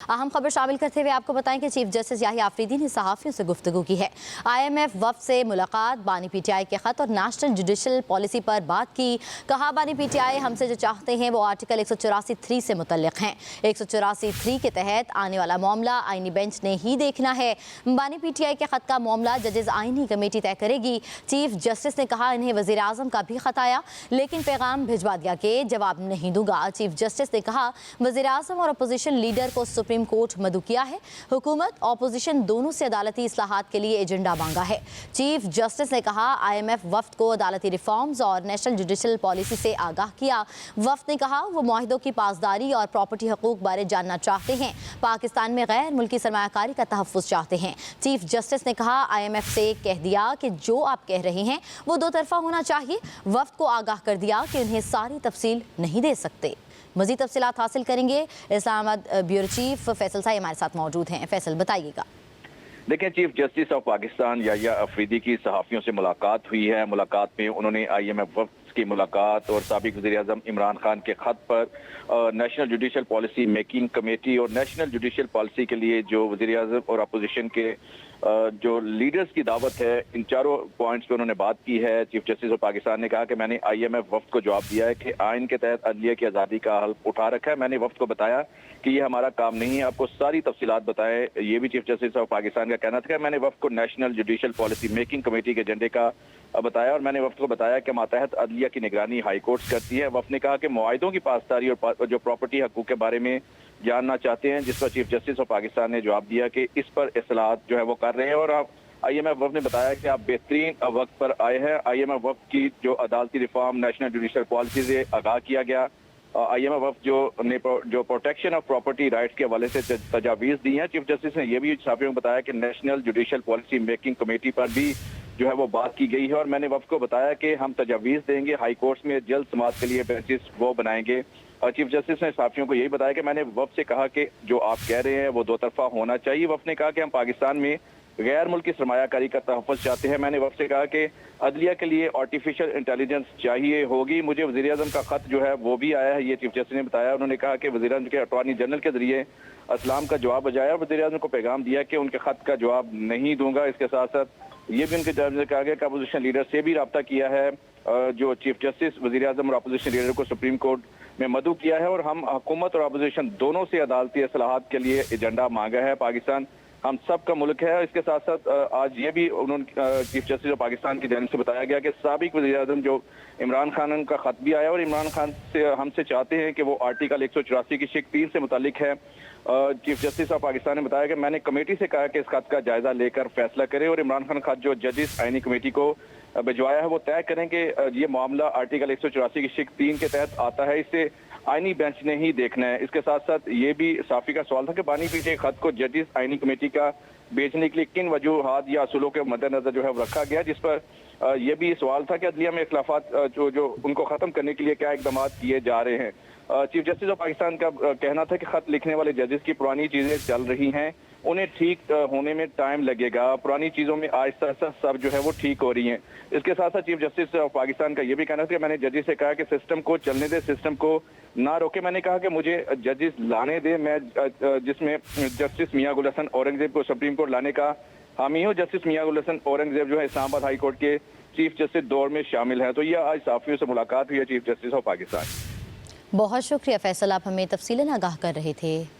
अहम खबर शामिल करते हुए आपको बताएं कि चीफ जस्टिस याहिया अफरीदी ने सहाफ़ियों से गुफ्तगू की है। IMF वफ़द से मुलाकात, बानी PTI के ख़त और नेशनल जुडिशल पॉलिसी पर बात की। कहा, बानी PTI हमसे जो चाहते हैं वो आर्टिकल 184(3) से मुतल्लिक़ हैं। 184(3) के तहत आने वाला मामला आईनी बेंच ने ही देखना है। बानी PTI के ख़त का मामला जजेज़ आईनी कमेटी तय करेगी। चीफ जस्टिस ने कहा, इन्हें वज़ीर आज़म का भी ख़त आया लेकिन पैगाम भिजवा दिया कि जवाब नहीं दूंगा। चीफ जस्टिस ने कहा, वज़ीर आज़म और अपोजिशन लीडर को सुप्रीम कोर्ट मदऊ किया है। हुकूमत ऑपोजिशन दोनों से अदालती इस्लाहात के लिए एजेंडा मांगा है। चीफ जस्टिस ने कहा, IMF वफ़द को अदालती रिफॉर्म्स और नेशनल जुडिशल पॉलिसी से आगाह किया। वफ़द ने कहा वो मुआहिदों की पासदारी और प्रॉपर्टी हकूक बारे जानना चाहते हैं। पाकिस्तान में गैर मुल्की सरमायाकारी का तहफ़्फ़ुज़ चाहते हैं। चीफ जस्टिस ने कहा, IMF से कह दिया कि जो आप कह रहे हैं वो दो तरफा होना चाहिए। वफ़द को आगाह कर दिया कि उन्हें सारी तफसील नहीं दे सकते। मज़ीद तफसीलात हासिल करेंगे। इस्लामाबाद ब्यूरो चीफ फैसल साहब हमारे साथ मौजूद हैं। फैसल, बताइएगा। देखिए, chief justice of Pakistan Yahya Afridi की सहाफ़ियों से मुलाकात हुई है। मुलाकात में उन्होंने IMF वफ़द की मुलाकात और साबिक़ वज़ीर-ए-आज़म इमरान खान के ख़त पर national judicial policy making committee और नेशनल जुडिशल पॉलिसी के लिए जो वज़ीर-ए-आज़म और अपोजिशन के जो लीडर्स की दावत है, इन चारों पॉइंट्स पे उन्होंने बात की है। चीफ जस्टिस ऑफ पाकिस्तान ने कहा कि मैंने IMF वफ़द को जवाब दिया है कि आइन के तहत अदलिया की आज़ादी का हल्फ उठा रखा है। मैंने वफ़द को बताया कि ये हमारा काम नहीं है, आपको सारी तफसीलात बताएं। ये भी चीफ जस्टिस ऑफ पाकिस्तान का कहना था कि मैंने वफ़द को national judicial policy making committee के एजेंडे का बताया और मैंने वफ़द को बताया कि मातहत अदलिया की निगरानी हाई कोर्ट करती है। वफ़द ने कहा कि मुआहिदों की पासदारी और जो प्रॉपर्टी हकूक के बारे में जानना चाहते हैं, जिस पर चीफ जस्टिस ऑफ पाकिस्तान ने जवाब दिया कि इस पर इस्लाहात जो है वो कर रहे हैं। और IMF वफ़द ने बताया कि आप बेहतरीन वक्त पर आए हैं। IMF वफ़द की जो अदालती रिफॉर्म नेशनल जुडिशल पॉलिसी से आगाह किया गया। IMF वफ़द जो प्रोटेक्शन ऑफ प्रॉपर्टी राइट्स के हवाले से तजावीज़ दी हैं। चीफ जस्टिस ने यह भी सहाफ़ियों को बताया कि national judicial policy making committee पर भी जो है वो बात की गई है और मैंने वफ़द को बताया कि हम तजावीज़ देंगे, हाई कोर्ट्स में जल्द समाअत के लिए बेंचेस वो बनाएंगे। चीफ जस्टिस ने सहाफ़ियों को यही बताया कि मैंने वफ़द से कहा कि जो आप कह रहे हैं वो दो तरफा होना चाहिए। वफ़द ने कहा कि हम पाकिस्तान में गैर मुल्की सरमायाकारी का तहफ़्फ़ुज़ चाहते हैं। मैंने वफ़द से कहा कि अदलिया के लिए आर्टिफिशियल इंटेलिजेंस चाहिए होगी। मुझे वज़ीर-ए-आज़म का ख़त जो है वो भी आया है, ये चीफ जस्टिस ने बताया। उन्होंने कहा कि वज़ीर-ए-आज़म के अटॉर्नी जनरल के ज़रिए असलाम का जवाब बजाया। वज़ीर-ए-आज़म को पैगाम दिया कि उनके ख़त का जवाब नहीं दूंगा। इसके साथ साथ ये भी उनके जवाब में कहा गया कि अपोजिशन लीडर से भी रब्ता किया है। जो चीफ जस्टिस वज़ीर-ए-आज़म और अपोजिशन लीडर को सुप्रीम कोर्ट में मदऊ किया है और हम हुकूमत और अपोजिशन दोनों से अदालती इस्लाहात के लिए एजेंडा मांगा है। पाकिस्तान हम सब का मुल्क है। इसके साथ साथ आज ये भी उन्होंने चीफ जस्टिस ऑफ पाकिस्तान की जानिब से बताया गया कि साबिक़ वज़ीर-ए-आज़म जो इमरान खान का ख़त भी आया और इमरान खान से हमसे चाहते हैं कि वो आर्टिकल 184 की शिक 3 से मुतालिक है। चीफ जस्टिस ऑफ पाकिस्तान ने बताया कि मैंने कमेटी से कहा कि इस ख़त का जायजा लेकर फैसला करें और इमरान खान ख़त जो जजेस आईनी कमेटी को भिजवाया है वो तय करें कि ये मामला आर्टिकल 184 की शिक 3 के तहत आता है, इसे आईनी बेंच ने ही देखना है। इसके साथ साथ ये भी साफ़ी का सवाल था कि बानी PTI ख़त को जजेस आईनी कमेटी का बेचने के लिए किन वजूहात या असूलों के मद्देनजर जो है वो रखा गया, जिस पर यह भी सवाल था कि अदलिया में इख्लाफात जो उनको ख़त्म करने के लिए क्या इकदाम किए जा रहे हैं। चीफ जस्टिस ऑफ पाकिस्तान का कहना था कि ख़त लिखने वाले जजेस की पुरानी चीज़ें चल रही हैं, उन्हें ठीक होने में टाइम लगेगा। पुरानी चीज़ों में आहिस्ता आहिस्ता सब जो है वो ठीक हो रही हैं। इसके साथ साथ चीफ जस्टिस ऑफ पाकिस्तान का ये भी कहना था कि मैंने जजेस से कहा कि सिस्टम को चलने दे, सिस्टम को ना रोके। मैंने कहा कि मुझे जजेस लाने दे, मैं जिसमें जस्टिस मियां गुल हसन औरंगजेब को सुप्रीम कोर्ट लाने का हामी हूँ। जस्टिस मियां गुल हसन औरंगजेब जो है इस्लामाबाद हाई कोर्ट के चीफ जस्टिस दौर में शामिल है। तो यह आज सहाफ़ियों से मुलाकात हुई है चीफ जस्टिस ऑफ पाकिस्तान। बहुत शुक्रिया फैसल, आप हमें तफसीलन आगाह कर रहे थे।